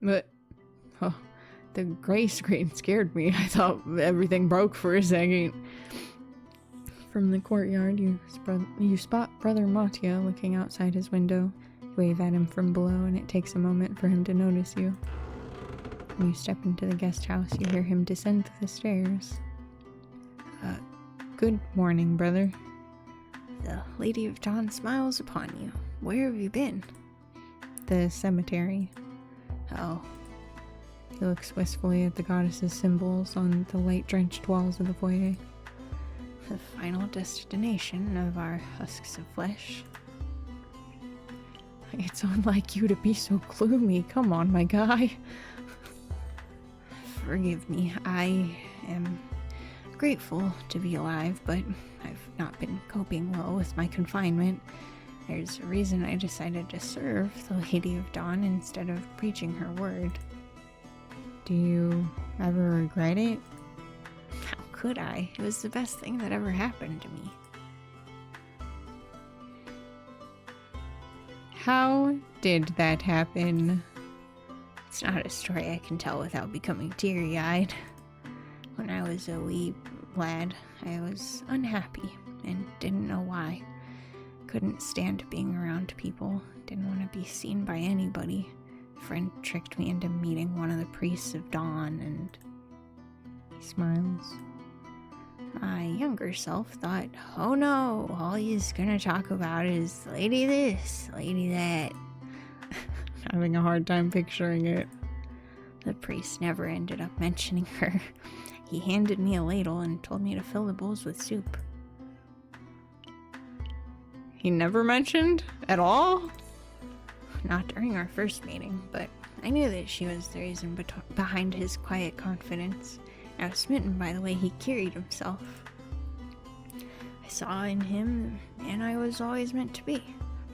But, oh, the gray screen scared me. I thought everything broke for a second. From the courtyard, you spot Brother Mattia looking outside his window. You wave at him from below, and it takes a moment for him to notice you. When you step into the guest house, you hear him descend the stairs. Good morning, brother. The Lady of Dawn smiles upon you. Where have you been? The cemetery. Oh. He looks wistfully at the goddess's symbols on the light-drenched walls of the foyer. The final destination of our husks of flesh. It's unlike you to be so gloomy. Come on, my guy. Forgive me. I am grateful to be alive, but I've not been coping well with my confinement. There's a reason I decided to serve the Lady of Dawn instead of preaching her word. Do you ever regret it? How could I? It was the best thing that ever happened to me. How did that happen? It's not a story I can tell without becoming teary-eyed. When I was a wee lad, I was unhappy and didn't know why. Couldn't stand being around people, didn't want to be seen by anybody. A friend tricked me into meeting one of the priests of Dawn, and he smiles. My younger self thought, oh no, all he's gonna talk about is lady this, lady that. Having a hard time picturing it. The priest never ended up mentioning her. He handed me a ladle and told me to fill the bowls with soup. He never mentioned at all? Not during our first meeting, but I knew that she was the reason behind his quiet confidence. I was smitten by the way he carried himself. I saw in him the man I was always meant to be.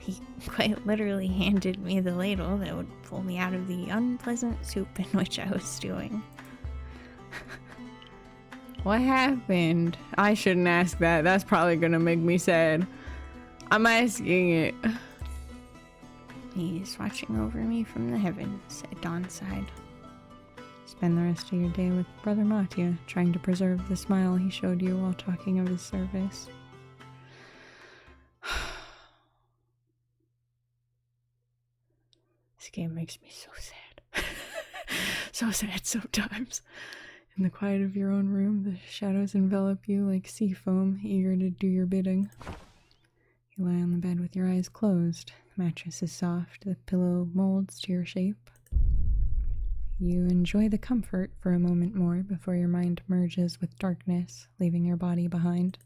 He quite literally handed me the ladle that would pull me out of the unpleasant soup in which I was stewing. What happened? I shouldn't ask that. That's probably gonna make me sad. I'm asking it. He's watching over me from the heavens, at Dawn's side. Spend the rest of your day with Brother Mattia, trying to preserve the smile he showed you while talking of his service. This game makes me so sad. So sad sometimes. In the quiet of your own room, the shadows envelop you like sea foam, eager to do your bidding. You lie on the bed with your eyes closed. The mattress is soft, the pillow molds to your shape. You enjoy the comfort for a moment more before your mind merges with darkness, leaving your body behind.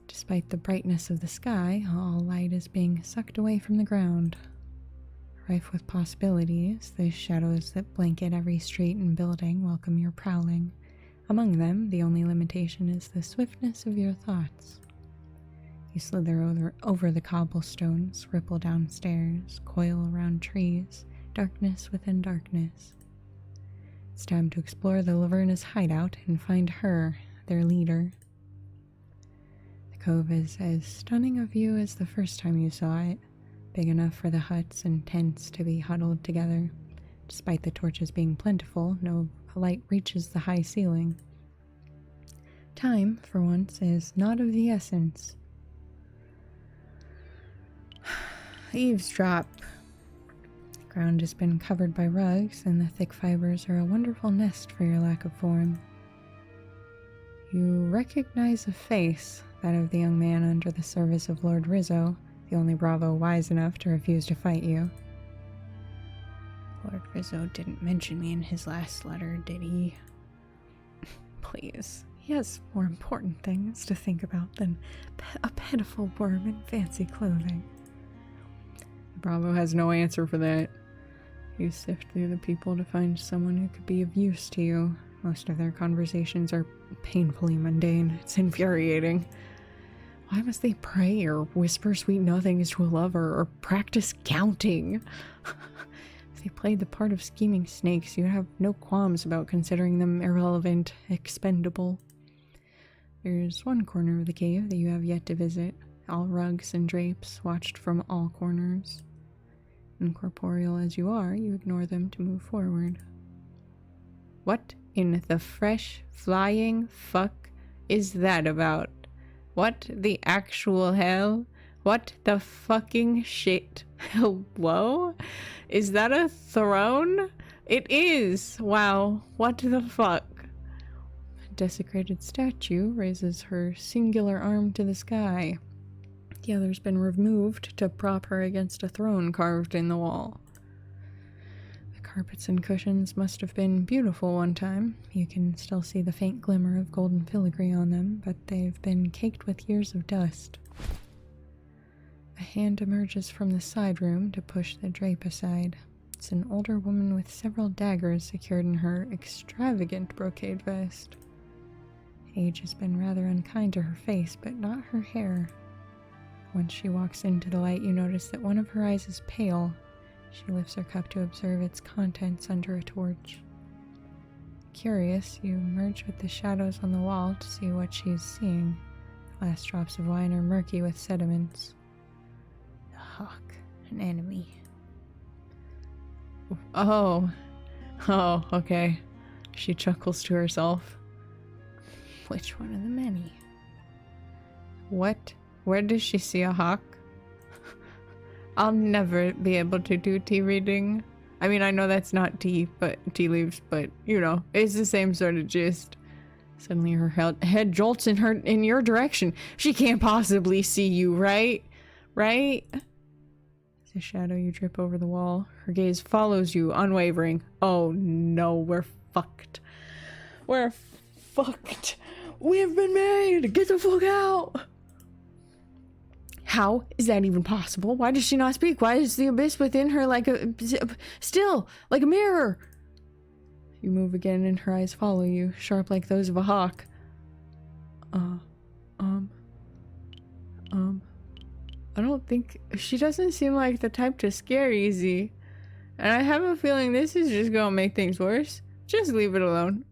Despite the brightness of the sky, all light is being sucked away from the ground. Rife with possibilities, the shadows that blanket every street and building welcome your prowling. Among them, the only limitation is the swiftness of your thoughts. You slither over the cobblestones, ripple downstairs, coil around trees, darkness within darkness. It's time to explore the Laverna's hideout and find her, their leader. The cove is as stunning a view as the first time you saw it, big enough for the huts and tents to be huddled together. Despite the torches being plentiful, no light reaches the high ceiling. Time, for once, is not of the essence. Eavesdrop. The ground has been covered by rugs, and the thick fibers are a wonderful nest for your lack of form. You recognize a face, that of the young man under the service of Lord Rizzo, the only bravo wise enough to refuse to fight you. Lord Rizzo didn't mention me in his last letter, did he? Please, he has more important things to think about than a pitiful worm in fancy clothing. Bravo has no answer for that. You sift through the people to find someone who could be of use to you. Most of their conversations are painfully mundane. It's infuriating. Why must they pray or whisper sweet nothings to a lover or practice counting? If they played the part of scheming snakes, you'd have no qualms about considering them irrelevant, expendable. There's one corner of the cave that you have yet to visit, all rugs and drapes watched from all corners. Incorporeal as you are, you ignore them to move forward. What in the fresh flying fuck is that about? What the actual hell? What the fucking shit? Hello? Is that a throne? It is! Wow, what the fuck? A desecrated statue raises her singular arm to the sky. The other's been removed to prop her against a throne carved in the wall. The carpets and cushions must have been beautiful one time. You can still see the faint glimmer of golden filigree on them, but they've been caked with years of dust. A hand emerges from the side room to push the drape aside. It's an older woman with several daggers secured in her extravagant brocade vest. Age has been rather unkind to her face, but not her hair. Once she walks into the light, you notice that one of her eyes is pale. She lifts her cup to observe its contents under a torch. Curious, you merge with the shadows on the wall to see what she's seeing. The last drops of wine are murky with sediments. The hawk, an enemy. Oh, okay. She chuckles to herself. Which one of the many? What? Where does she see a hawk? I'll never be able to do tea reading. I mean, I know that's not tea, but tea leaves, but you know, it's the same sort of gist. Suddenly her head jolts in your direction. She can't possibly see you, right? Right? As a shadow, you drip over the wall. Her gaze follows you, unwavering. Oh no, we're fucked. We're fucked. We've been made! Get the fuck out! How is that even possible? Why does she not speak? Why is the abyss within her like like a mirror? You move again and her eyes follow you, sharp like those of a hawk. I don't think... She doesn't seem like the type to scare easy. And I have a feeling this is just gonna make things worse. Just leave it alone.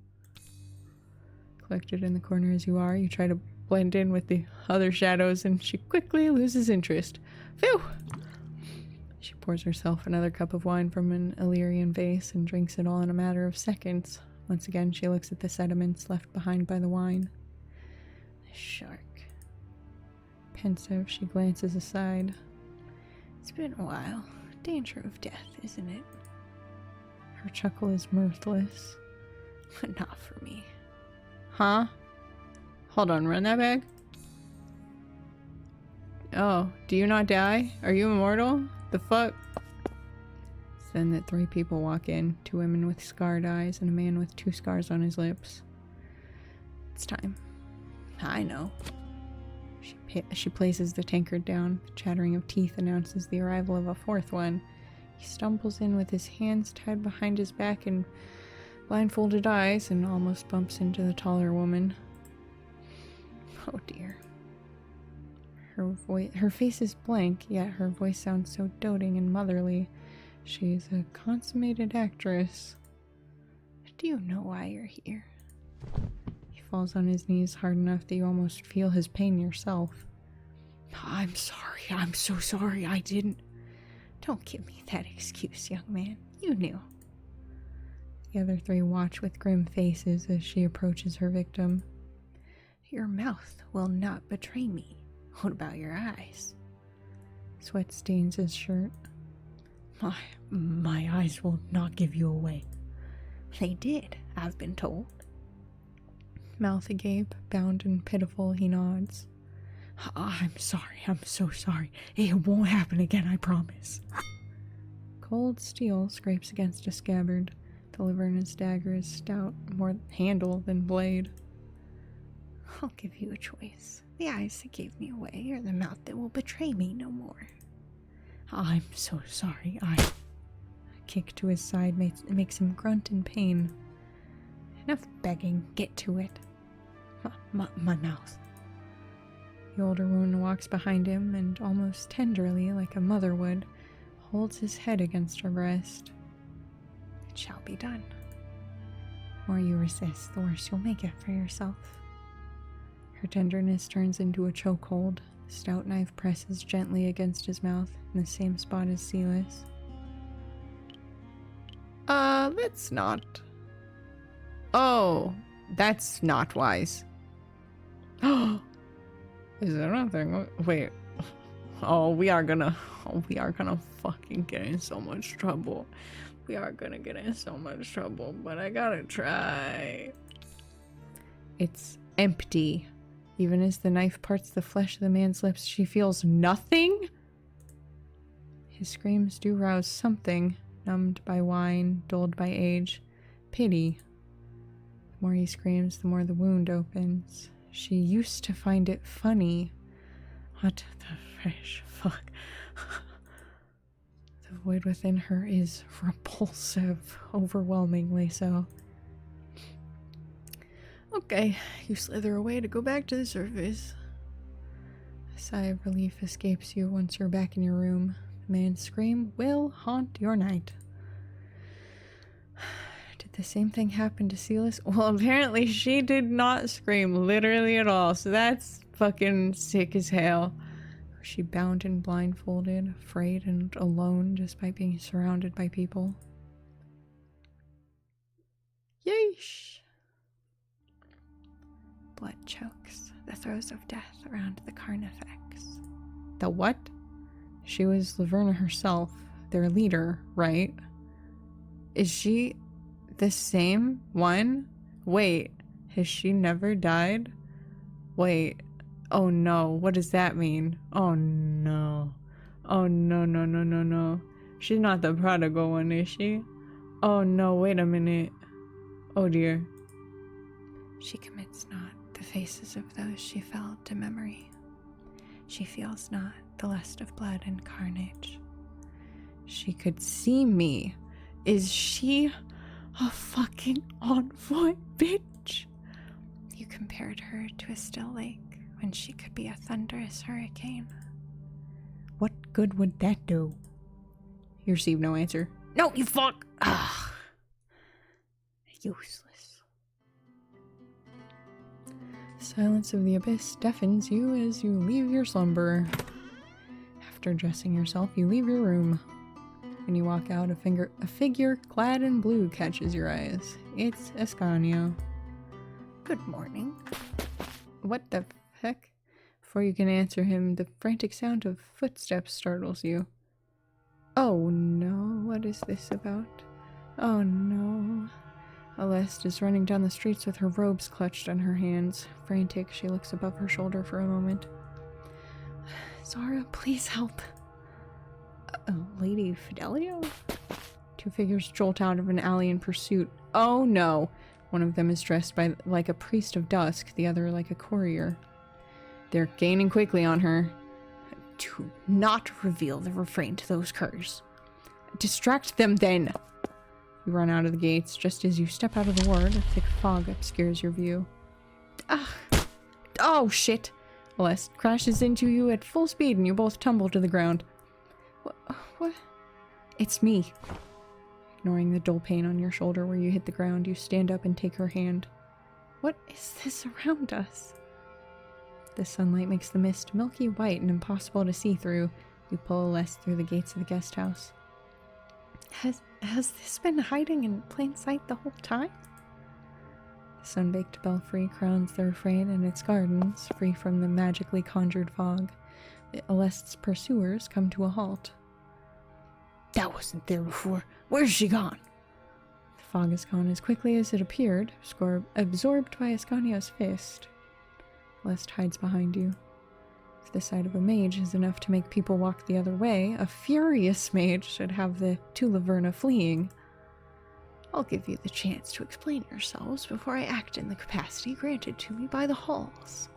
Collected in the corner as you are, you try to blend in with the other shadows, and she quickly loses interest. Phew! She pours herself another cup of wine from an Illyrian vase and drinks it all in a matter of seconds. Once again, she looks at the sediments left behind by the wine. A shark. Pensive, she glances aside. It's been a while. Danger of death, isn't it? Her chuckle is mirthless. But not for me. Huh? Hold on, run that back. Oh, do you not die? Are you immortal? The fuck? It's then that three people walk in. Two women with scarred eyes and a man with 2 scars on his lips. It's time. I know. She places the tankard down. The chattering of teeth announces the arrival of a 4th one. He stumbles in with his hands tied behind his back and blindfolded eyes and almost bumps into the taller woman. Oh dear. Her face is blank, yet her voice sounds so doting and motherly. She's a consummated actress. Do you know why you're here? He falls on his knees hard enough that you almost feel his pain yourself. I'm sorry. I'm so sorry. I didn't. Don't give me that excuse, young man. You knew. The other 3 watch with grim faces as she approaches her victim. Your mouth will not betray me. What about your eyes? Sweat stains his shirt. My eyes will not give you away. They did, I've been told. Mouth agape, bound and pitiful, he nods. I'm sorry. I'm so sorry. It won't happen again, I promise. Cold steel scrapes against a scabbard. The liver in his dagger is stout, more handle than blade. I'll give you a choice. The eyes that gave me away, or the mouth that will betray me no more. I'm so sorry. A kick to his side makes him grunt in pain. Enough begging. Get to it. My mouth. The older woman walks behind him and almost tenderly, like a mother would, holds his head against her breast. It shall be done. The more you resist, the worse you'll make it for yourself. Her tenderness turns into a chokehold. The stout knife presses gently against his mouth in the same spot as Silas. That's not. Oh, that's not wise. Oh, is there nothing? Wait. Oh, we are gonna fucking get in so much trouble. We are gonna get in so much trouble, but I gotta try. It's empty. Even as the knife parts the flesh of the man's lips, she feels nothing? His screams do rouse something, numbed by wine, dulled by age. Pity. The more he screams, the more the wound opens. She used to find it funny. What the fresh fuck? The void within her is repulsive, overwhelmingly so. Okay, you slither away to go back to the surface. A sigh of relief escapes you once you're back in your room. The man's scream will haunt your night. Did the same thing happen to Silas? Well, apparently she did not scream literally at all, so that's fucking sick as hell. Was she bound and blindfolded, afraid and alone despite being surrounded by people? Yeesh. Blood chokes, the throes of death around the carnifex. The what? She was Laverna herself, their leader, right? Is she the same one? Wait, has she never died? Wait, oh no, what does that mean? Oh no. Oh no, no, no, no, no. She's not the prodigal one, is she? Oh no, wait a minute. Oh dear. She commits not the faces of those she fell to memory. She feels not the lust of blood and carnage. She could see me. Is she a fucking envoy bitch? You compared her to a still lake when she could be a thunderous hurricane. What good would that do? You receive no answer. No, you fuck! Ugh. Useless. Silence of the abyss deafens you as you leave your slumber. After dressing yourself, you leave your room. When you walk out, a figure clad in blue catches your eyes. It's Ascanio. Good morning. What the heck? Before you can answer him, the frantic sound of footsteps startles you. Oh no, what is this about? Oh no. Aleste is running down the streets with her robes clutched in her hands. Frantic, she looks above her shoulder for a moment. Zara, please help. Lady Fidelio? Two figures jolt out of an alley in pursuit. Oh no! One of them is dressed like a priest of dusk, the other like a courier. They're gaining quickly on her. Do not reveal the refrain to those curs. Distract them then! You run out of the gates. Just as you step out of the ward, a thick fog obscures your view. Ah! Oh, shit! Aleste crashes into you at full speed and you both tumble to the ground. What? It's me. Ignoring the dull pain on your shoulder where you hit the ground, you stand up and take her hand. What is this around us? The sunlight makes the mist milky white and impossible to see through. You pull Aleste through the gates of the guest house. Has this been hiding in plain sight the whole time? The sun-baked belfry crowns the refrain in its gardens, free from the magically conjured fog. Aleste's pursuers come to a halt. That wasn't there before. Where's she gone? The fog is gone as quickly as it appeared, absorbed by Ascanio's fist. Aleste hides behind you. If the sight of a mage is enough to make people walk the other way, a furious mage should have the two Laverna fleeing. I'll give you the chance to explain yourselves before I act in the capacity granted to me by the halls.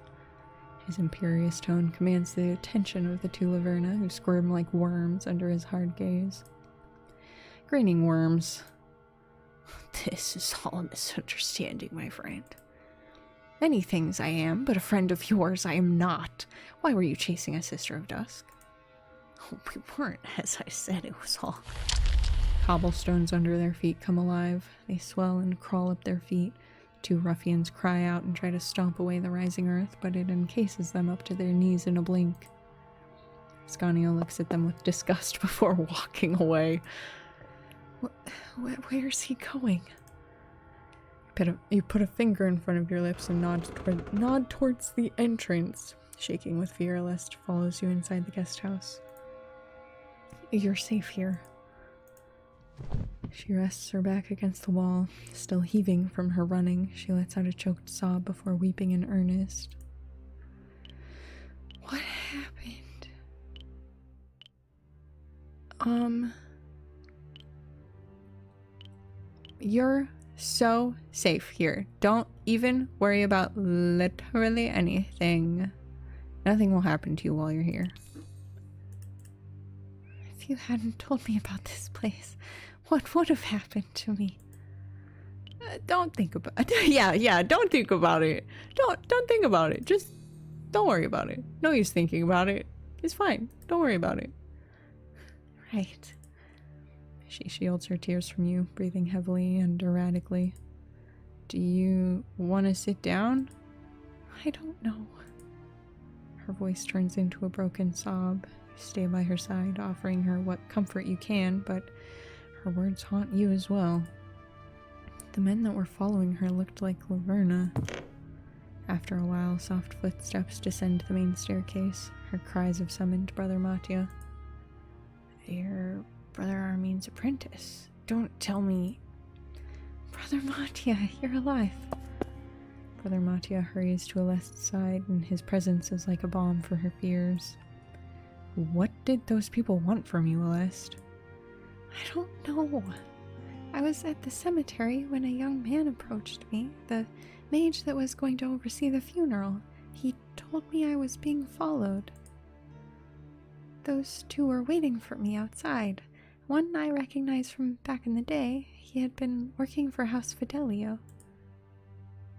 His imperious tone commands the attention of the two Laverna, who squirm like worms under his hard gaze. Grinning worms. This is all a misunderstanding, my friend. Many things I am, but a friend of yours I am not. Why were you chasing a sister of dusk? Oh, we weren't, as I said, it was all... Cobblestones under their feet come alive. They swell and crawl up their feet. Two ruffians cry out and try to stomp away the rising earth, but it encases them up to their knees in a blink. Ascanio looks at them with disgust before walking away. Where's he going? You put a finger in front of your lips and nod towards the entrance, shaking with fear lest follows you inside the guest house. You're safe here. She rests her back against the wall, still heaving from her running. She lets out a choked sob before weeping in earnest. What happened? You're so safe here. Don't even worry about literally anything. Nothing will happen to you while you're here. If you hadn't told me about this place, what would have happened to me? Don't think about it. Yeah, don't think about it. Don't think about it. Just don't worry about it. No use thinking about it. It's fine. Don't worry about it. Right. She shields her tears from you, breathing heavily and erratically. Do you want to sit down? I don't know. Her voice turns into a broken sob. You stay by her side, offering her what comfort you can, but her words haunt you as well. The men that were following her looked like Laverna. After a while, soft footsteps descend the main staircase. Her cries have summoned Brother Mattia. You're Brother Armin's apprentice. Don't tell me. Brother Mattia, you're alive. Brother Mattia hurries to Aleste's side, and his presence is like a balm for her fears. What did those people want from you, Aleste? I don't know. I was at the cemetery when a young man approached me, the mage that was going to oversee the funeral. He told me I was being followed. Those two were waiting for me outside. One I recognized from back in the day. He had been working for House Fidelio.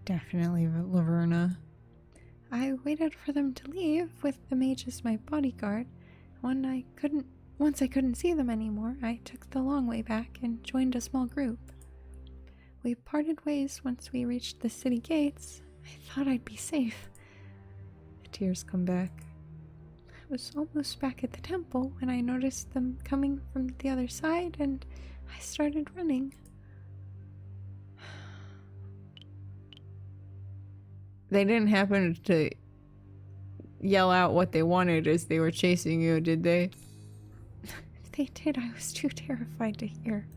Definitely Laverna. I waited for them to leave with the mage as my bodyguard. Once I couldn't see them anymore, I took the long way back and joined a small group. We parted ways once we reached the city gates. I thought I'd be safe. The tears come back. I was almost back at the temple when I noticed them coming from the other side, and I started running. They didn't happen to yell out what they wanted as they were chasing you, did they? If they did, I was too terrified to hear.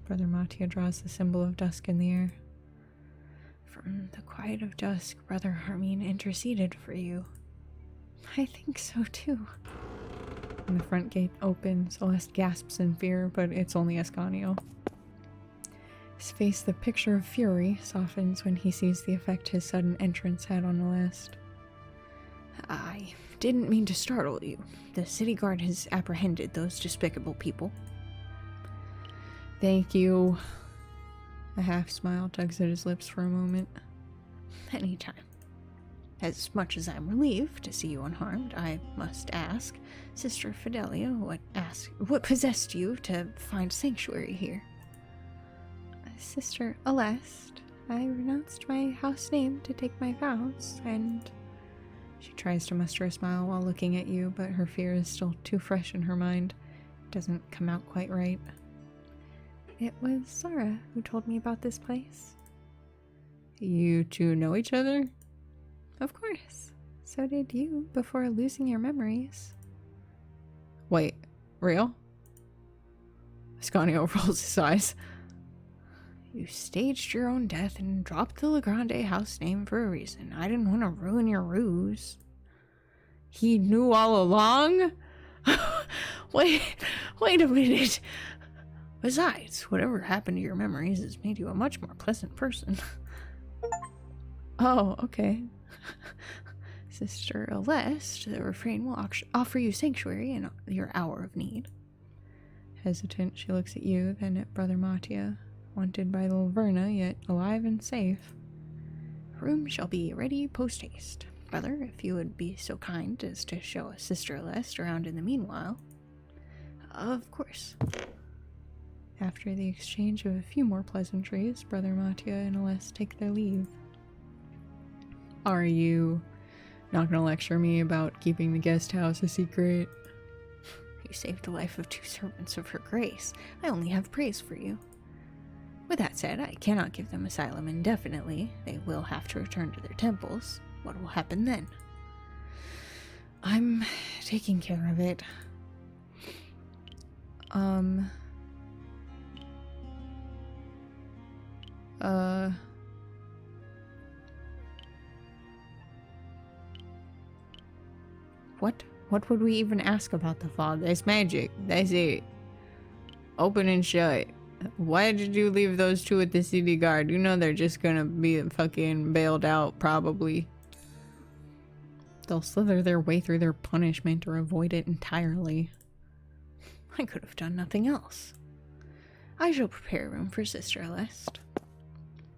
Brother Mattia draws the symbol of dusk in the air. From the quiet of dusk, Brother Armin interceded for you. I think so too. When the front gate opens, Aleste gasps in fear, but it's only Ascanio. His face, the picture of fury, softens when he sees the effect his sudden entrance had on Aleste. I didn't mean to startle you. The city guard has apprehended those despicable people. Thank you. A half smile tugs at his lips for a moment. Anytime. As much as I'm relieved to see you unharmed, I must ask, Sister Fidelia, what possessed you to find sanctuary here? Sister Aleste, I renounced my house name to take my vows, and she tries to muster a smile while looking at you, but her fear is still too fresh in her mind. It doesn't come out quite right. It was Zara who told me about this place. You two know each other? Of course. So did you before losing your memories. Wait, real? Ascanio rolls his eyes. You staged your own death and dropped the Legrande house name for a reason. I didn't want to ruin your ruse. He knew all along? Wait a minute. Besides, whatever happened to your memories has made you a much more pleasant person. Oh, okay. Sister Aleste, the refrain will offer you sanctuary in your hour of need. Hesitant, she looks at you, then at Brother Mattia, wanted by Laverna, yet alive and safe. Room shall be ready post-haste. Brother, if you would be so kind as to show us Sister Aleste around in the meanwhile. Of course. After the exchange of a few more pleasantries, Brother Mattia and Aleste take their leave. Are you not going to lecture me about keeping the guest house a secret? You saved the life of 2 servants of her grace. I only have praise for you. With that said, I cannot give them asylum indefinitely. They will have to return to their temples. What will happen then? I'm taking care of it. What would we even ask about the fog? It's magic. That's it. Open and shut. Why did you leave those 2 at the city guard? You know they're just gonna be fucking bailed out, probably. They'll slither their way through their punishment or avoid it entirely. I could have done nothing else. I shall prepare a room for Sister Aleste.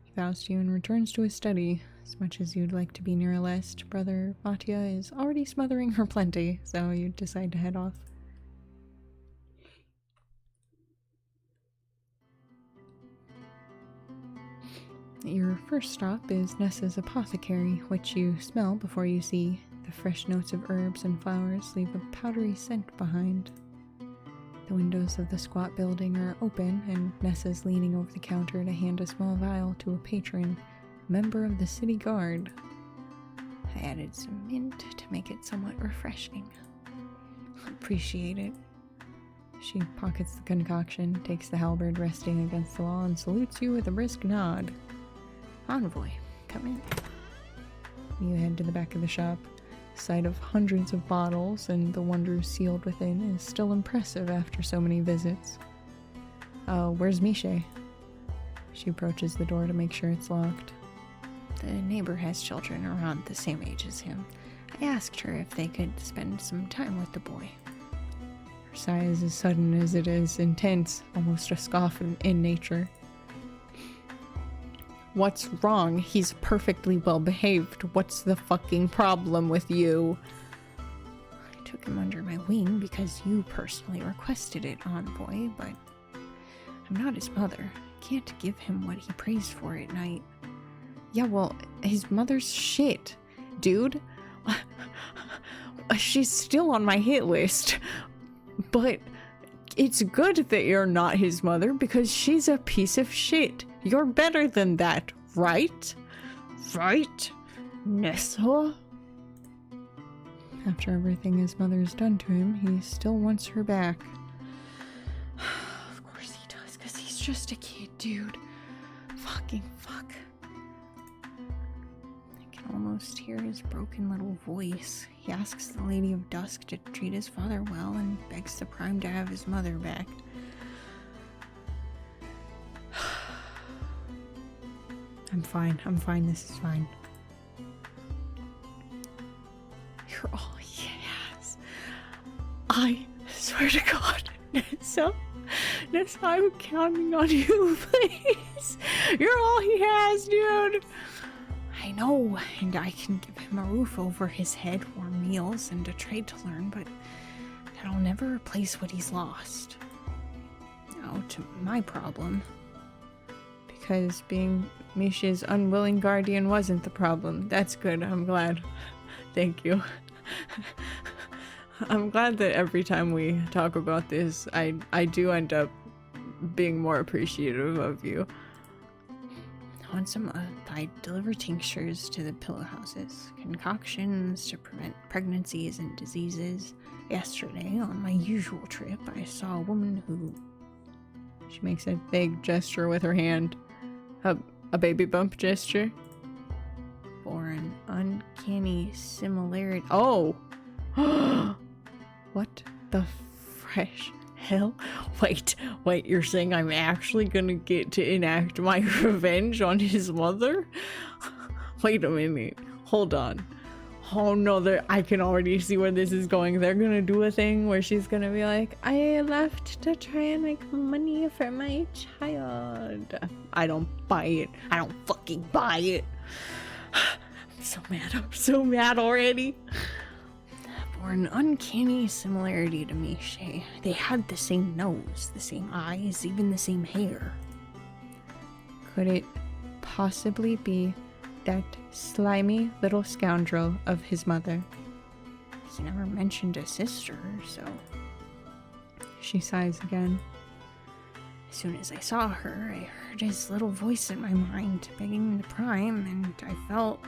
He bows to you and returns to his study. As much as you'd like to be near Aleste, Brother Mattia is already smothering her plenty, so you decide to head off. Your first stop is Nessa's apothecary, which you smell before you see. The fresh notes of herbs and flowers leave a powdery scent behind. The windows of the squat building are open, and Nessa's leaning over the counter to hand a small vial to a patron, member of the city guard. I added some mint to make it somewhat refreshing. Appreciate it. She pockets the concoction, takes the halberd resting against the wall, and salutes you with a brisk nod. Envoy, come in. You head to the back of the shop. The sight of hundreds of bottles and the wonders sealed within is still impressive after so many visits. Where's Miche? She approaches the door to make sure it's locked. The neighbor has children around the same age as him. I asked her if they could spend some time with the boy. Her sigh is as sudden as it is intense, almost a scoff in nature. What's wrong? He's perfectly well behaved. What's the fucking problem with you? I took him under my wing because you personally requested it, Envoy, but I'm not his mother. I can't give him what he prays for at night. Yeah, well, his mother's shit, dude. She's still on my hit list. But it's good that you're not his mother because she's a piece of shit. You're better than that, right? Right, Nessa? After everything his mother's done to him, he still wants her back. Of course he does, because he's just a kid, dude. Fucking fuck. I can almost hear his broken little voice. He asks the Lady of Dusk to treat his father well and begs the Prime to have his mother back. I'm fine, this is fine. You're all he has. I swear to God, Nessa, I'm counting on you, please. You're all he has, dude. I know, and I can give him a roof over his head, warm meals, and a trade to learn, but that'll never replace what he's lost. Now to my problem. Because being Misha's unwilling guardian wasn't the problem. That's good, I'm glad. Thank you. I'm glad that every time we talk about this, I do end up being more appreciative of you. Once a month, I deliver tinctures to the pillow houses, concoctions to prevent pregnancies and diseases. Yesterday, on my usual trip, I saw a woman who... She makes a vague gesture with her hand. A baby bump gesture? For an uncanny similarity. Oh! What the fresh hell? Wait, you're saying I'm actually gonna get to enact my revenge on his mother? Wait a minute. Hold on. Oh no, I can already see where this is going. They're gonna do a thing where she's gonna be like, I left to try and make money for my child. I don't buy it. I don't fucking buy it. I'm so mad already. For an uncanny similarity to Miche, they had the same nose, the same eyes, even the same hair. Could it possibly be that slimy little scoundrel of his mother? He never mentioned a sister, so... She sighs again. As soon as I saw her, I heard his little voice in my mind begging to prime, and I felt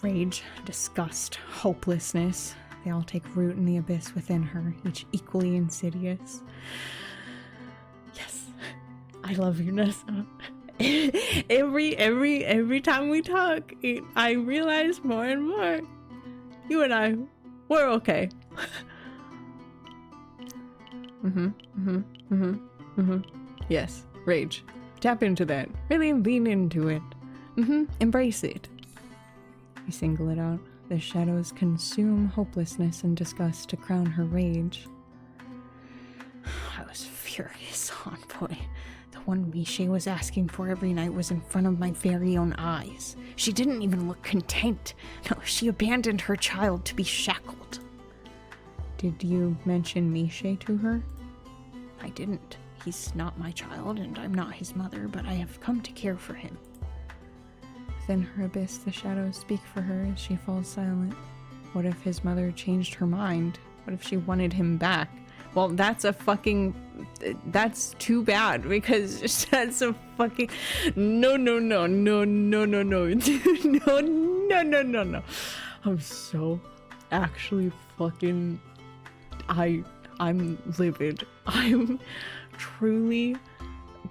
rage, disgust, hopelessness. They all take root in the abyss within her, each equally insidious. Yes, I love you, Nessa. every time we talk, I realize more and more. You and I, we're okay. Yes, rage. Tap into that. Really lean into it. Embrace it. We single it out. The shadows consume hopelessness and disgust to crown her rage. I was furious, Envoy. The one Miche was asking for every night was in front of my very own eyes. She didn't even look content. No, she abandoned her child to be shackled. Did you mention Miche to her? I didn't. He's not my child, and I'm not his mother, but I have come to care for him. Within her abyss, the shadows speak for her as she falls silent. What if his mother changed her mind? What if she wanted him back? Well, that's too bad, because that's a fucking... No. No. I'm so actually fucking... I'm livid. I'm truly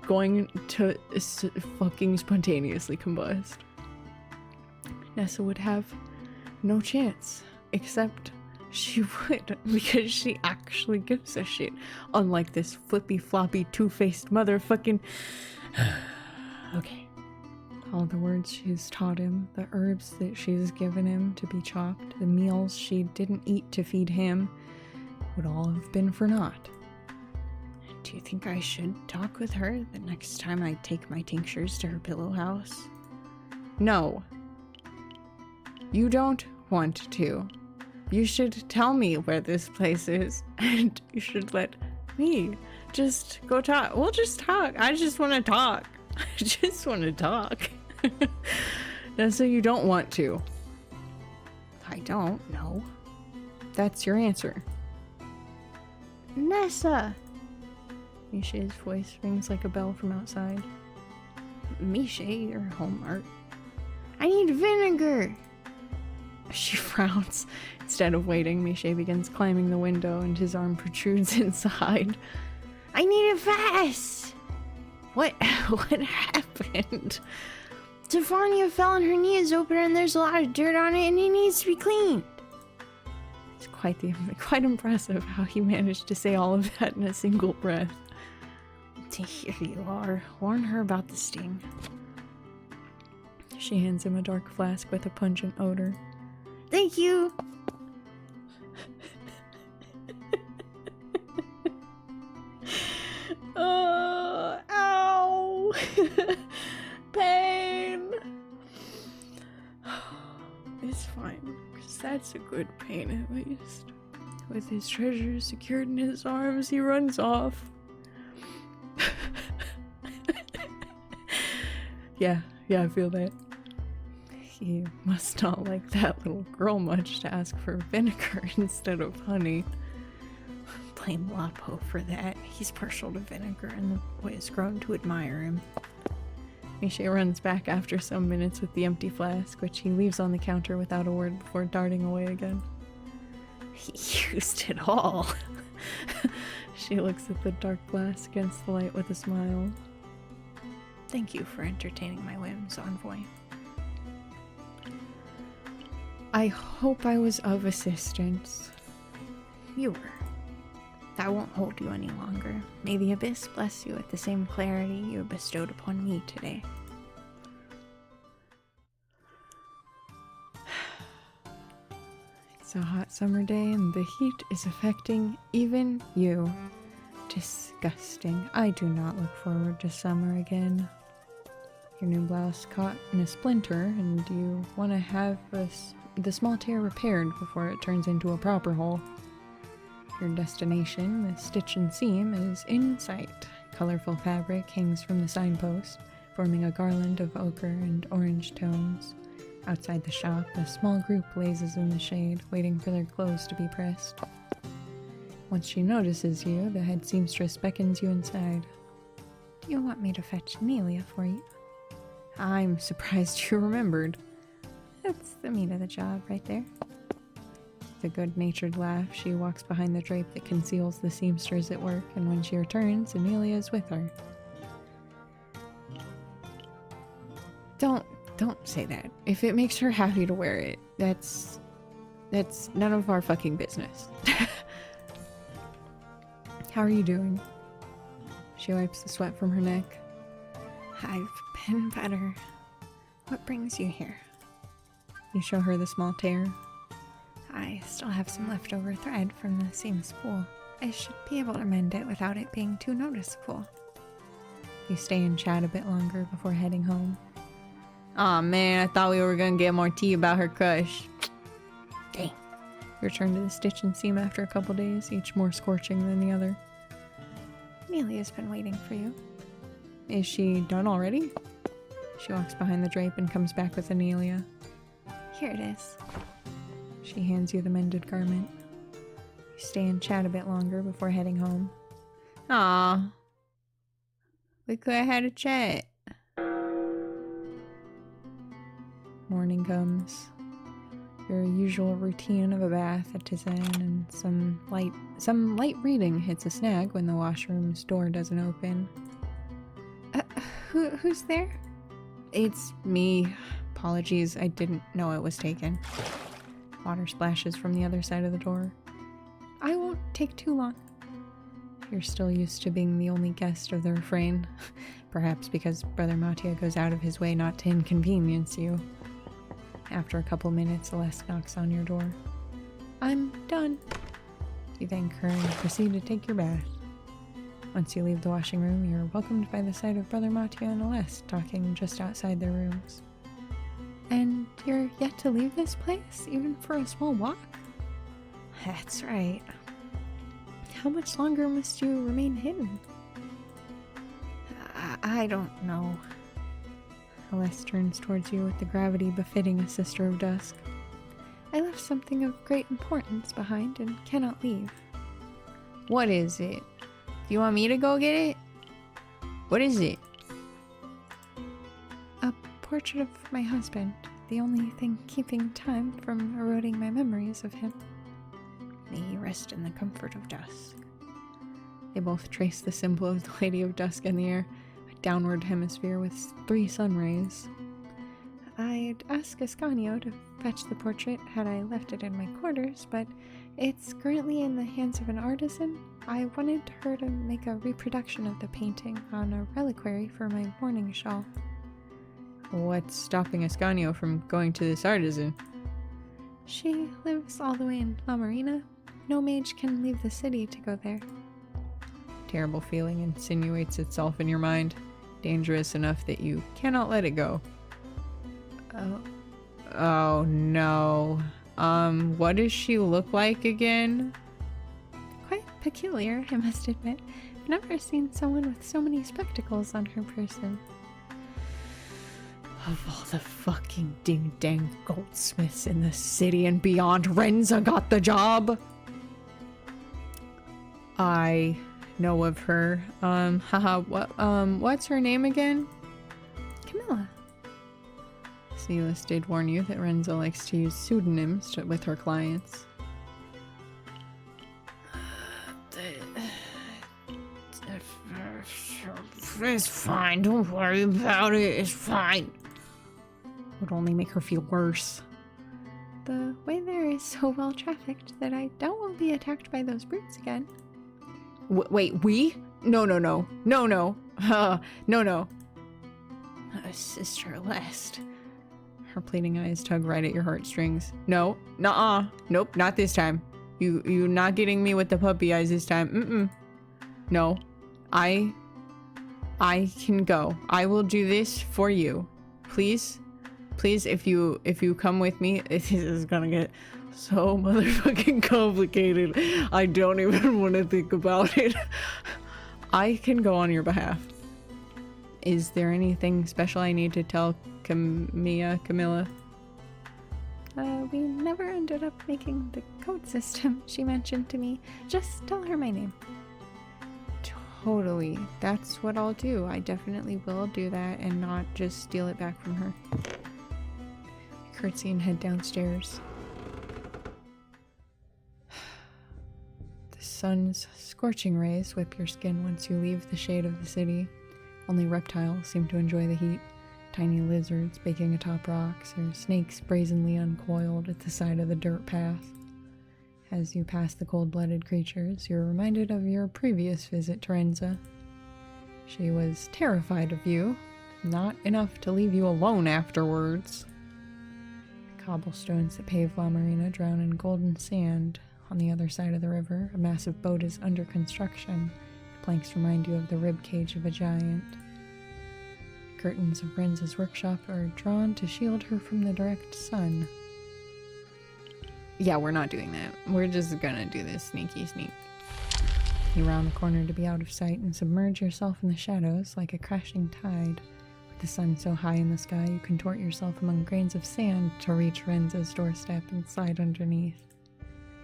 going to fucking spontaneously combust. Nessa would have no chance, except she would, because she actually gives a shit, unlike this flippy floppy two-faced motherfucking... Okay. All the words she's taught him, the herbs that she's given him to be chopped, the meals she didn't eat to feed him, would all have been for naught. Do you think I should talk with her the next time I take my tinctures to her pillow house? No. You don't want to. You should tell me where this place is, and you should let me just go talk. We'll just talk. I just want to talk. I just want to talk. Nessa, you don't want to. I don't know. That's your answer. Nessa! Miche's voice rings like a bell from outside. Miche, your Hallmark. I need vinegar! She frowns. Instead of waiting, Miche begins climbing the window and his arm protrudes inside. I need it fast! What happened? Stefania fell and her knee is open and there's a lot of dirt on it and it needs to be cleaned. It's quite impressive how he managed to say all of that in a single breath. Here you are. Warn her about the sting. She hands him a dark flask with a pungent odor. Thank you! Oh, ow! Pain! It's fine, because that's a good pain at least. With his treasure secured in his arms, he runs off. Yeah, I feel that. He must not like that little girl much to ask for vinegar instead of honey. Blame Lapo for that. He's partial to vinegar and the boy has grown to admire him. Miche runs back after some minutes with the empty flask, which he leaves on the counter without a word before darting away again. He used it all. She looks at the dark glass against the light with a smile. Thank you for entertaining my whims, Envoy. I hope I was of assistance. You were. I won't hold you any longer. May the Abyss bless you with the same clarity you bestowed upon me today. It's a hot summer day and the heat is affecting even you. Disgusting. I do not look forward to summer again. Your new blouse caught in a splinter and you want to have the small tear repaired before it turns into a proper hole. Your destination, the stitch and seam, is in sight. Colorful fabric hangs from the signpost, forming a garland of ochre and orange tones. Outside the shop, a small group lazes in the shade, waiting for their clothes to be pressed. Once she notices you, the head seamstress beckons you inside. Do you want me to fetch Amelia for you? I'm surprised you remembered. That's the meat of the job right there. With a good-natured laugh, she walks behind the drape that conceals the seamstress at work, and when she returns, Amelia is with her. Don't say that. If it makes her happy to wear it, that's none of our fucking business. How are you doing? She wipes the sweat from her neck. I've been better. What brings you here? You show her the small tear. I still have some leftover thread from the same spool. I should be able to mend it without it being too noticeable. You stay and chat a bit longer before heading home. Aw man, I thought we were gonna get more tea about her crush. Dang. You return to the stitch and seam after a couple days, each more scorching than the other. Amelia's been waiting for you. Is she done already? She walks behind the drape and comes back with Amelia. Here it is. She hands you the mended garment. You stay and chat a bit longer before heading home. Aw. We could have had a chat. Morning comes. Your usual routine of a bath, a tisane, and some light reading hits a snag when the washroom's door doesn't open. Who's there? It's me. Apologies, I didn't know it was taken. Water splashes from the other side of the door. I won't take too long. You're still used to being the only guest of the refrain. Perhaps because Brother Mattia goes out of his way not to inconvenience you. After a couple minutes, Celeste knocks on your door. I'm done. You thank her and proceed to take your bath. Once you leave the washing room, you're welcomed by the sight of Brother Mattia and Celeste talking just outside their rooms. And you're yet to leave this place, even for a small walk? That's right. How much longer must you remain hidden? I don't know. Celeste turns towards you with the gravity befitting a sister of dusk. I left something of great importance behind and cannot leave. What is it? Do you want me to go get it? What is it? A portrait of my husband, the only thing keeping time from eroding my memories of him. May he rest in the comfort of dusk. They both trace the symbol of the Lady of Dusk in the air, a downward hemisphere with 3 sun rays. I'd ask Ascanio to fetch the portrait had I left it in my quarters, but it's currently in the hands of an artisan. I wanted her to make a reproduction of the painting on a reliquary for my mourning shawl. What's stopping Ascanio from going to this artisan? She lives all the way in La Marina. No mage can leave the city to go there. Terrible feeling insinuates itself in your mind, dangerous enough that you cannot let it go. Oh no. What does she look like again? Quite peculiar, I must admit. I've never seen someone with so many spectacles on her person. Of all the fucking ding-dang goldsmiths in the city and beyond, Renza got the job! I know of her. What's her name again? Camilla. Silas did warn you that Renza likes to use pseudonyms with her clients. It's fine, don't worry about it, it's fine. Would only make her feel worse. The way there is so well trafficked that I doubt we'll be attacked by those brutes again. Wait, we? No. No. Sister Celeste. Her pleading eyes tug right at your heartstrings. No, nuh-uh. Nope, not this time. You not getting me with the puppy eyes this time. No. I can go. I will do this for you. Please, if you come with me, this is gonna get so motherfucking complicated. I don't even want to think about it. I can go on your behalf. Is there anything special I need to tell Camilla? We never ended up making the code system she mentioned to me. Just tell her my name. Totally. That's what I'll do. I definitely will do that and not just steal it back from her. Curtsy and head downstairs. The sun's scorching rays whip your skin once you leave the shade of the city. Only reptiles seem to enjoy the heat. Tiny lizards baking atop rocks, or snakes brazenly uncoiled at the side of the dirt path. As you pass the cold-blooded creatures, you're reminded of your previous visit to Renza. She was terrified of you, not enough to leave you alone afterwards. The cobblestones that pave La Marina drown in golden sand. On the other side of the river, a massive boat is under construction. The planks remind you of the ribcage of a giant. Curtains of Renza's workshop are drawn to shield her from the direct sun. Yeah, we're not doing that. We're just gonna do this sneaky sneak. You round the corner to be out of sight and submerge yourself in the shadows like a crashing tide. With the sun so high in the sky, you contort yourself among grains of sand to reach Renza's doorstep and slide underneath.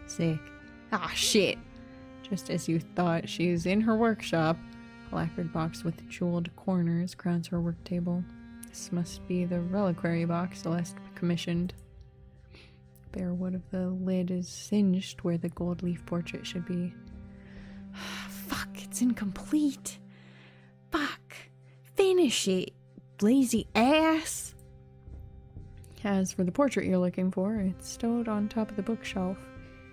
Sick. Ah, shit! Just as you thought, she's in her workshop. A lacquered box with jeweled corners crowns her work table. This must be the reliquary box Celeste commissioned. Bare wood of the lid is singed where the gold leaf portrait should be. Fuck, it's incomplete. Fuck. Finish it, lazy ass. As for the portrait you're looking for, it's stowed on top of the bookshelf.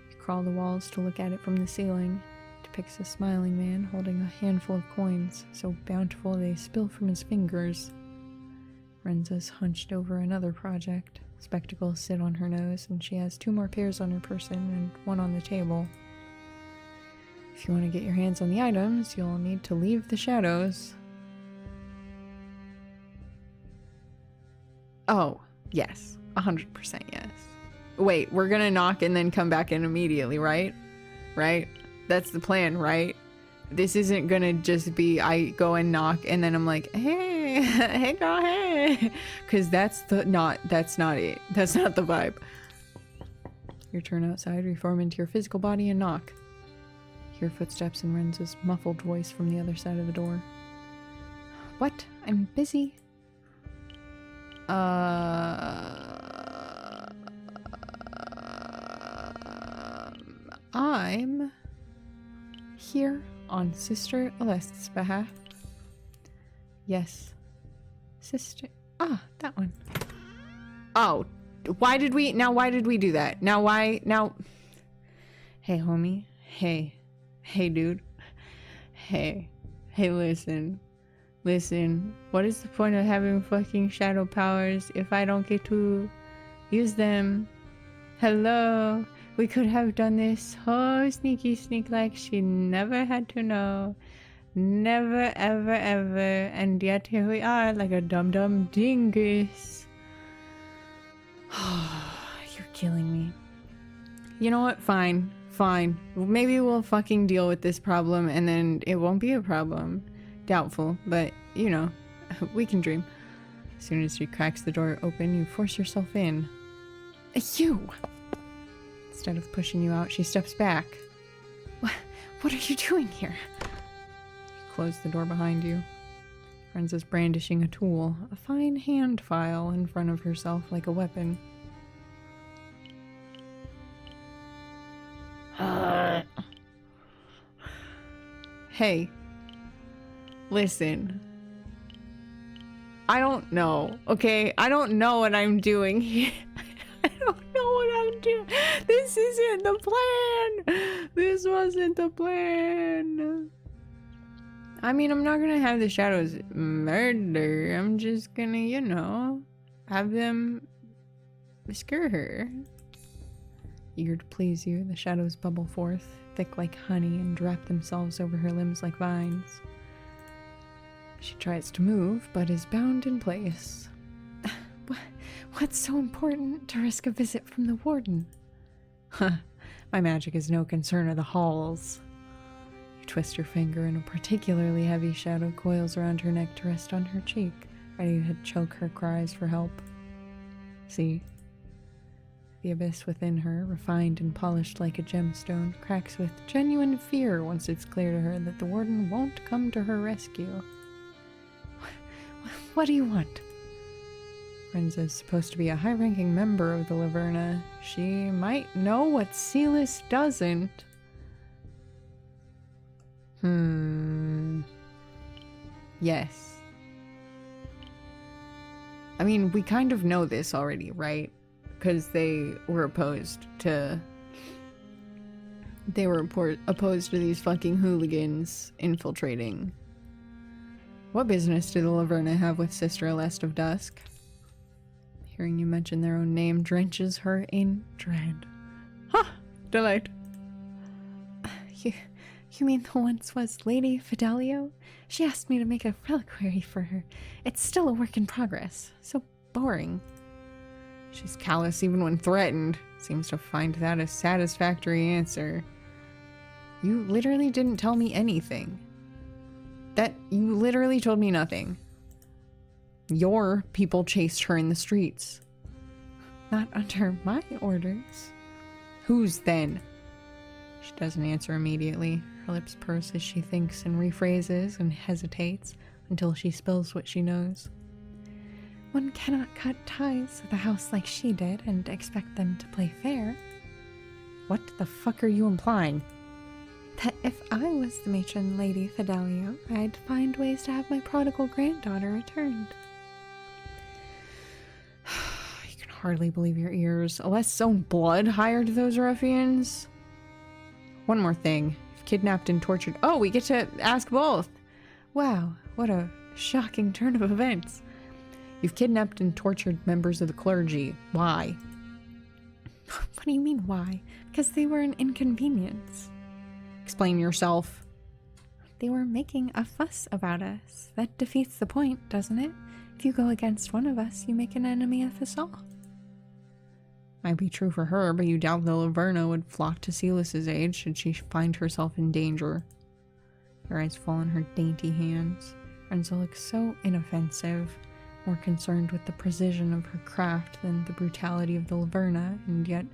You crawl the walls to look at it from the ceiling. It depicts a smiling man holding a handful of coins, so bountiful they spill from his fingers. Renza's hunched over another project. Spectacles sit on her nose, and she has 2 more pairs on her person and 1 on the table. If you want to get your hands on the items, you'll need to leave the shadows. Oh, yes. 100% yes. Wait, we're gonna knock and then come back in immediately, right? Right? That's the plan, right? This isn't gonna just be I go and knock and then I'm like, hey, hey girl, hey. Cause that's not it. That's not the vibe. You turn outside, reform into your physical body and knock. Hear footsteps and Renza's muffled voice from the other side of the door. What? I'm busy. I'm here on Sister Celeste's behalf. Yes. Sister... Ah, that one. Oh, why did we do that? Now... Hey, homie. Hey, dude. Hey, listen. What is the point of having fucking shadow powers if I don't get to use them? Hello? We could have done this whole sneaky sneak like she never had to know. Never, ever, ever. And yet here we are like a dum-dum dingus. You're killing me. You know what? Fine. Maybe we'll fucking deal with this problem and then it won't be a problem. Doubtful, but you know, we can dream. As soon as she cracks the door open, you force yourself in. You! Instead of pushing you out, she steps back. What are you doing here? You close the door behind you. Renza's brandishing a tool, a fine hand file, in front of herself like a weapon. Hey. Listen. I don't know, okay? I don't know what I'm doing here. I don't know what I'm doing. This isn't the plan. This wasn't the plan. I mean, I'm not gonna have the shadows murder. I'm just gonna, you know, have them scare her. Eager to please you, the shadows bubble forth, thick like honey, and wrap themselves over her limbs like vines. She tries to move, but is bound in place. What's so important to risk a visit from the warden? My magic is no concern of the halls. You twist your finger and a particularly heavy shadow coils around her neck to rest on her cheek, ready to choke her cries for help. See? The abyss within her, refined and polished like a gemstone, cracks with genuine fear once it's clear to her that the warden won't come to her rescue. What do you want? Renza is supposed to be a high-ranking member of the Laverna. She might know what Silas doesn't. Yes. I mean, we kind of know this already, right? Because they were opposed to... They were opposed to these fucking hooligans infiltrating. What business do the Laverna have with Sister Aleste of Dusk? Hearing you mention their own name drenches her in dread. Ha! Delight. You mean the once was Lady Fidelio? She asked me to make a reliquary for her. It's still a work in progress. So boring. She's callous even when threatened. Seems to find that a satisfactory answer. You literally didn't tell me anything. You literally told me nothing. Your people chased her in the streets. Not under my orders. Whose then? She doesn't answer immediately. Her lips purse as she thinks and rephrases and hesitates until she spills what she knows. One cannot cut ties with a house like she did and expect them to play fair. What the fuck are you implying? That if I was the matron Lady Fidelio, I'd find ways to have my prodigal granddaughter returned. You can hardly believe your ears. Aleste's own blood hired those ruffians? One more thing. If kidnapped and tortured... Oh, we get to ask both! Wow, what a shocking turn of events. You've kidnapped and tortured members of the clergy. Why? What do you mean, why? Because they were an inconvenience. Explain yourself. They were making a fuss about us. That defeats the point, doesn't it? If you go against one of us, you make an enemy of us all. Might be true for her, but you doubt the Laverna would flock to Silas's aid should she find herself in danger. Her eyes fall on her dainty hands. Renza looks so inoffensive, more concerned with the precision of her craft than the brutality of the Laverna, and yet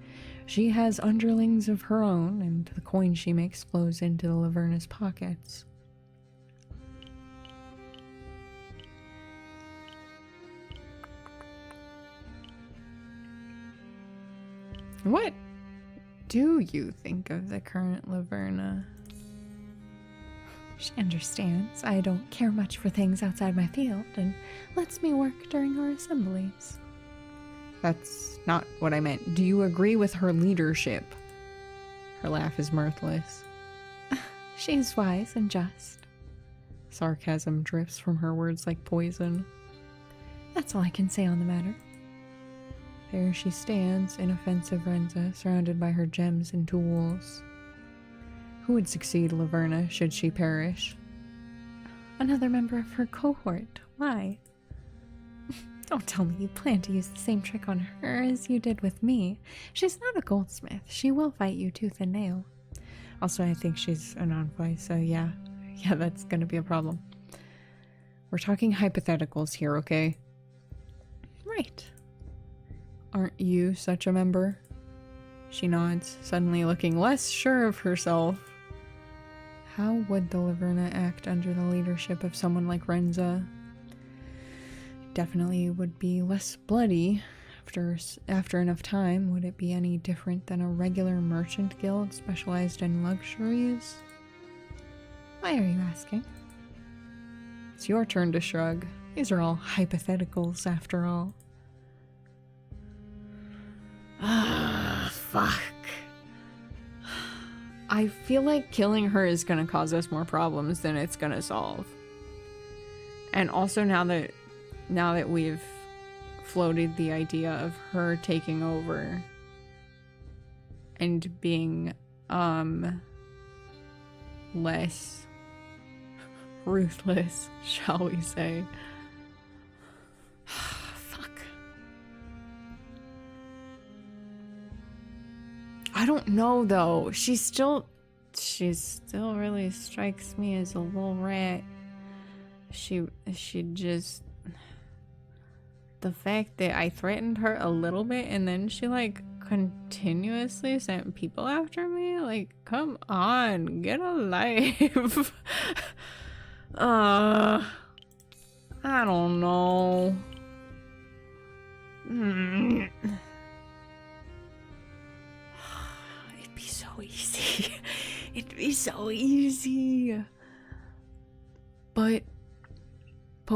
she has underlings of her own, and the coin she makes flows into the Laverna's pockets. What do you think of the current Laverna? She understands I don't care much for things outside my field and lets me work during our assemblies. That's not what I meant. Do you agree with her leadership? Her laugh is mirthless. She is wise and just. Sarcasm drips from her words like poison. That's all I can say on the matter. There she stands, inoffensive Renza, surrounded by her gems and tools. Who would succeed Laverna should she perish? Another member of her cohort. Why? Don't tell me you plan to use the same trick on her as you did with me. She's not a goldsmith. She will fight you tooth and nail. Also, I think she's a non-fight, so yeah, that's gonna be a problem. We're talking hypotheticals here, okay? Right. Aren't you such a member? She nods, suddenly looking less sure of herself. How would the Laverna act under the leadership of someone like Renza? Definitely would be less bloody. After enough time, would it be any different than a regular merchant guild specialized in luxuries? Why are you asking? It's your turn to shrug. These are all hypotheticals, after all. Fuck. I feel like killing her is gonna cause us more problems than it's gonna solve. And also now that we've floated the idea of her taking over and being less ruthless, shall we say. Fuck. I don't know though. She still really strikes me as a little rat. She just, the fact that I threatened her a little bit and then she like continuously sent people after me? Like, come on, get a life. I don't know. It'd be so easy. It'd be so easy. But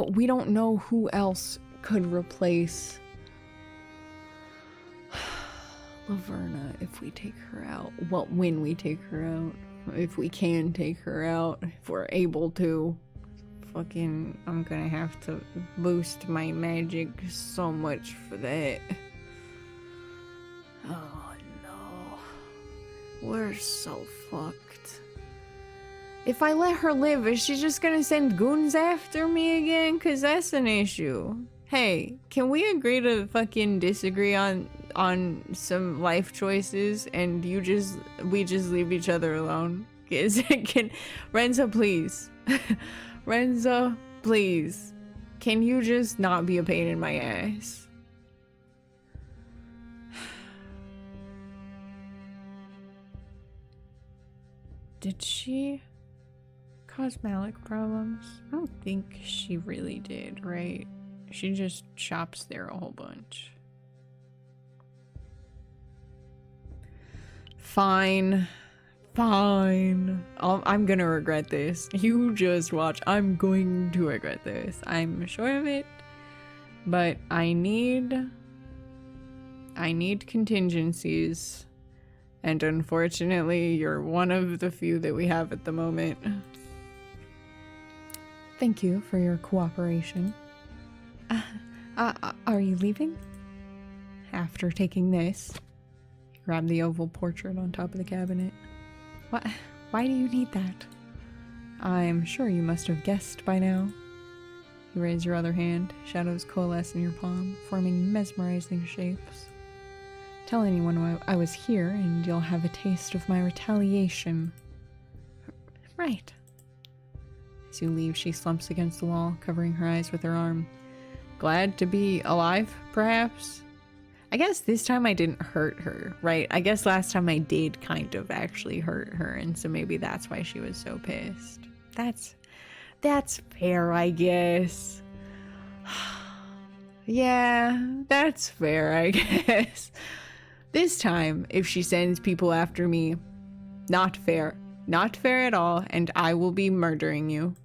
we don't know who else could replace Laverna if we take her out. Well, when we take her out. If we can take her out. If we're able to. Fucking, I'm gonna have to boost my magic so much for that. Oh no. We're so fucked. If I let her live, is she just gonna send goons after me again? Cause that's an issue. Hey, can we agree to fucking disagree on some life choices and we just leave each other alone? Renza, please. Renza, please. Can you just not be a pain in my ass? Did she cause Malik problems? I don't think she really did, right? She just shops there a whole bunch. Fine. Fine. I'm gonna regret this. You just watch. I'm going to regret this. I'm sure of it. But I need contingencies. And unfortunately, you're one of the few that we have at the moment. Thank you for your cooperation. Are you leaving? After taking this, grab the oval portrait on top of the cabinet. What? Why do you need that? I'm sure you must have guessed by now. You raise your other hand. Shadows coalesce in your palm, forming mesmerizing shapes. Tell anyone I was here, and you'll have a taste of my retaliation. Right. As you leave, she slumps against the wall, covering her eyes with her arm. Glad to be alive, perhaps? I guess this time I didn't hurt her, right? I guess last time I did kind of actually hurt her, and so maybe that's why she was so pissed. That's fair, I guess. Yeah, that's fair, I guess. This time, if she sends people after me, not fair. Not fair at all, and I will be murdering you.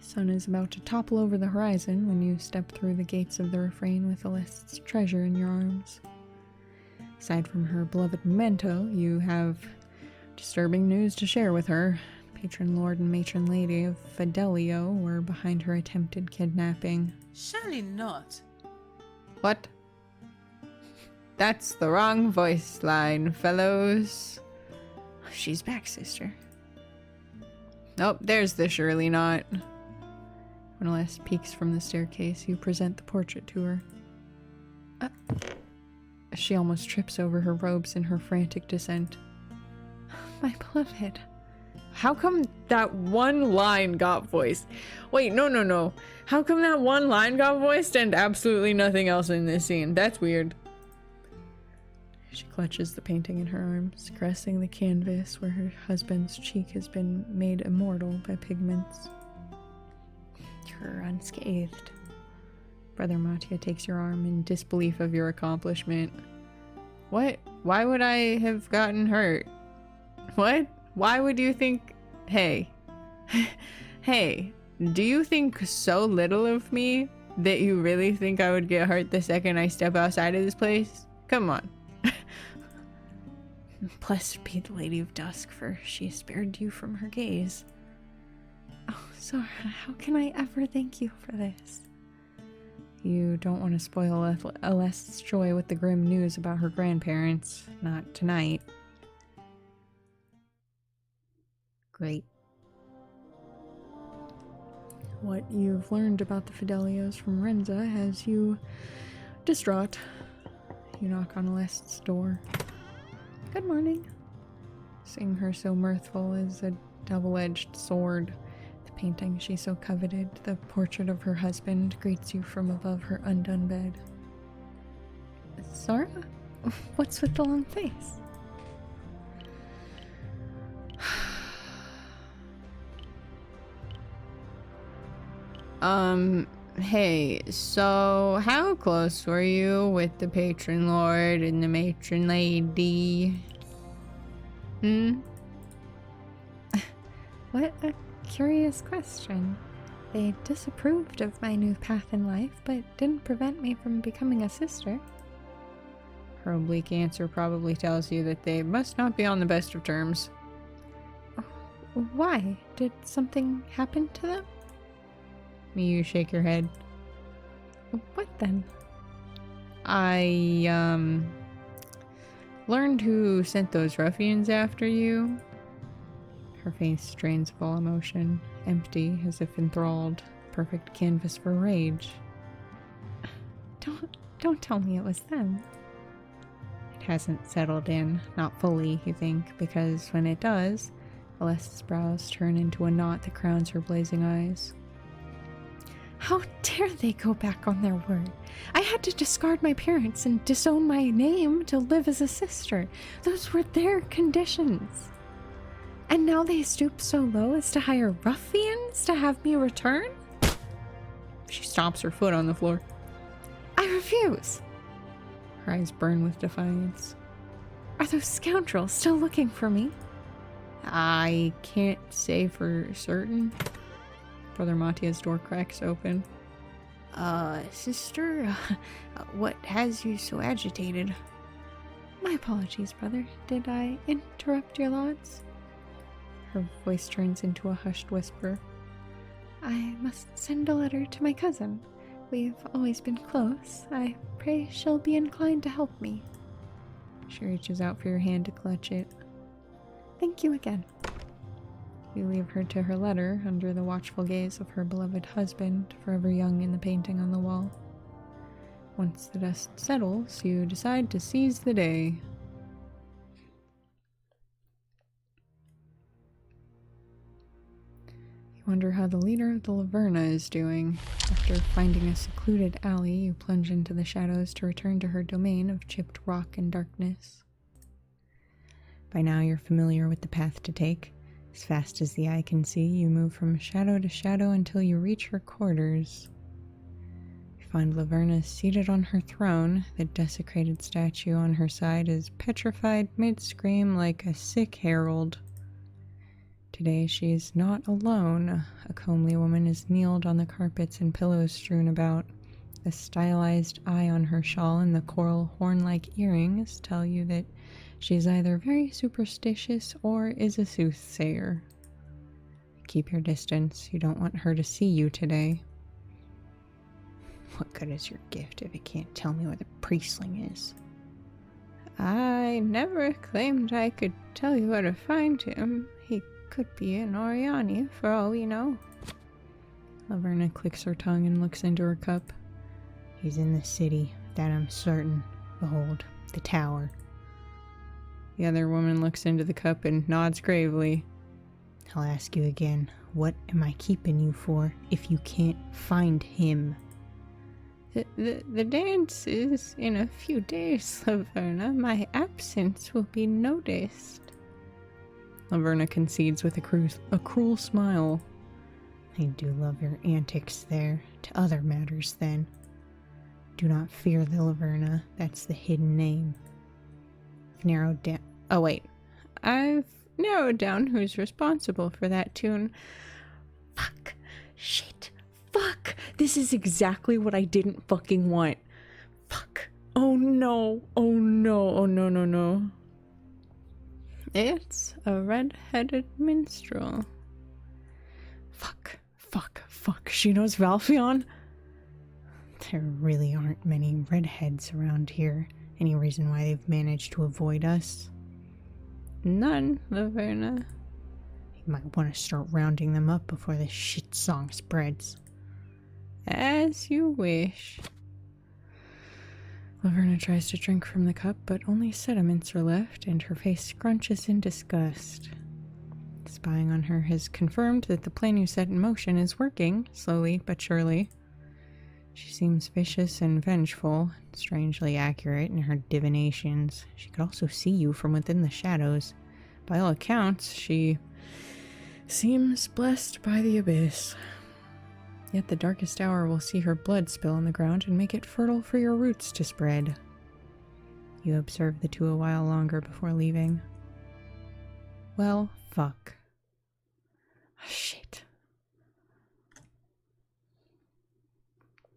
Sun is about to topple over the horizon when you step through the gates of the refrain with Alyst's treasure in your arms. Aside from her beloved memento, you have disturbing news to share with her. Patron Lord and Matron Lady of Fidelio were behind her attempted kidnapping. Surely not. What? That's the wrong voice line, fellows. She's back, sister. Nope, there's the surely not. When Alyst peeks from the staircase, you present the portrait to her. She almost trips over her robes in her frantic descent. My beloved. How come that one line got voiced? Wait, no. How come that one line got voiced and absolutely nothing else in this scene? That's weird. She clutches the painting in her arms, caressing the canvas where her husband's cheek has been made immortal by pigments. You're unscathed. Brother Mattia takes your arm in disbelief of your accomplishment. What? Why would I have gotten hurt? What? Why would you think... Hey. Hey. Do you think so little of me that you really think I would get hurt the second I step outside of this place? Come on. Blessed be the Lady of Dusk, for she spared you from her gaze. Oh, Zara, how can I ever thank you for this? You don't want to spoil Alyst's joy with the grim news about her grandparents. Not tonight. Great. What you've learned about the Fidelios from Renza has you distraught. You knock on Alyst's door. Good morning. Seeing her so mirthful is a double-edged sword. The painting she so coveted. The portrait of her husband greets you from above her undone bed. Zara? What's with the long face? Hey, so how close were you with the patron lord and the matron lady? What a curious question. They disapproved of my new path in life, but didn't prevent me from becoming a sister. Her oblique answer probably tells you that they must not be on the best of terms. Why? Did something happen to them? You shake your head. What then? I, learned who sent those ruffians after you. Her face drains of all emotion, empty, as if enthralled, perfect canvas for rage. Don't tell me it was them. It hasn't settled in, not fully, you think, because when it does, Alessa's brows turn into a knot that crowns her blazing eyes. How dare they go back on their word? I had to discard my parents and disown my name to live as a sister. Those were their conditions. And now they stoop so low as to hire ruffians to have me return? She stomps her foot on the floor. I refuse. Her eyes burn with defiance. Are those scoundrels still looking for me? I can't say for certain. Brother Matia's door cracks open. Sister, what has you so agitated? My apologies, brother. Did I interrupt your thoughts? Her voice turns into a hushed whisper. I must send a letter to my cousin. We've always been close. I pray she'll be inclined to help me. She reaches out for your hand to clutch it. Thank you again. You leave her to her letter under the watchful gaze of her beloved husband, forever young in the painting on the wall. Once the dust settles, you decide to seize the day. You wonder how the leader of the Laverna is doing. After finding a secluded alley, you plunge into the shadows to return to her domain of chipped rock and darkness. By now you're familiar with the path to take. As fast as the eye can see, you move from shadow to shadow until you reach her quarters. You find Laverna seated on her throne. The desecrated statue on her side is petrified mid-scream like a sick herald. Today she is not alone. A comely woman is kneeled on the carpets and pillows strewn about. The stylized eye on her shawl and the coral horn-like earrings tell you that she's either very superstitious or is a soothsayer. Keep your distance. You don't want her to see you today. What good is your gift if it can't tell me where the priestling is? I never claimed I could tell you where to find him. He could be in Oriani, for all we know. Laverna clicks her tongue and looks into her cup. He's in the city, that I'm certain. Behold, the tower. The other woman looks into the cup and nods gravely. I'll ask you again, what am I keeping you for if you can't find him? The dance is in a few days, Laverna. My absence will be noticed. Laverna concedes with a cruel smile. I do love your antics there. To other matters, then. Do not fear the Laverna. That's the hidden name. Narrowed down. Oh, wait. I've narrowed down who's responsible for that tune. Fuck. Shit. Fuck. This is exactly what I didn't fucking want. Fuck. Oh no. Oh no. Oh no, no, no. It's a red-headed minstrel. Fuck. Fuck. Fuck. She knows Valfion? There really aren't many redheads around here. Any reason why they've managed to avoid us? None, Laverna. You might want to start rounding them up before this shit song spreads. As you wish. Laverna tries to drink from the cup, but only sediments are left, and her face scrunches in disgust. This spying on her has confirmed that the plan you set in motion is working, slowly but surely. She seems vicious and vengeful, strangely accurate in her divinations. She could also see you from within the shadows. By all accounts, she seems blessed by the abyss. Yet the darkest hour will see her blood spill on the ground and make it fertile for your roots to spread. You observe the two a while longer before leaving. Well, fuck.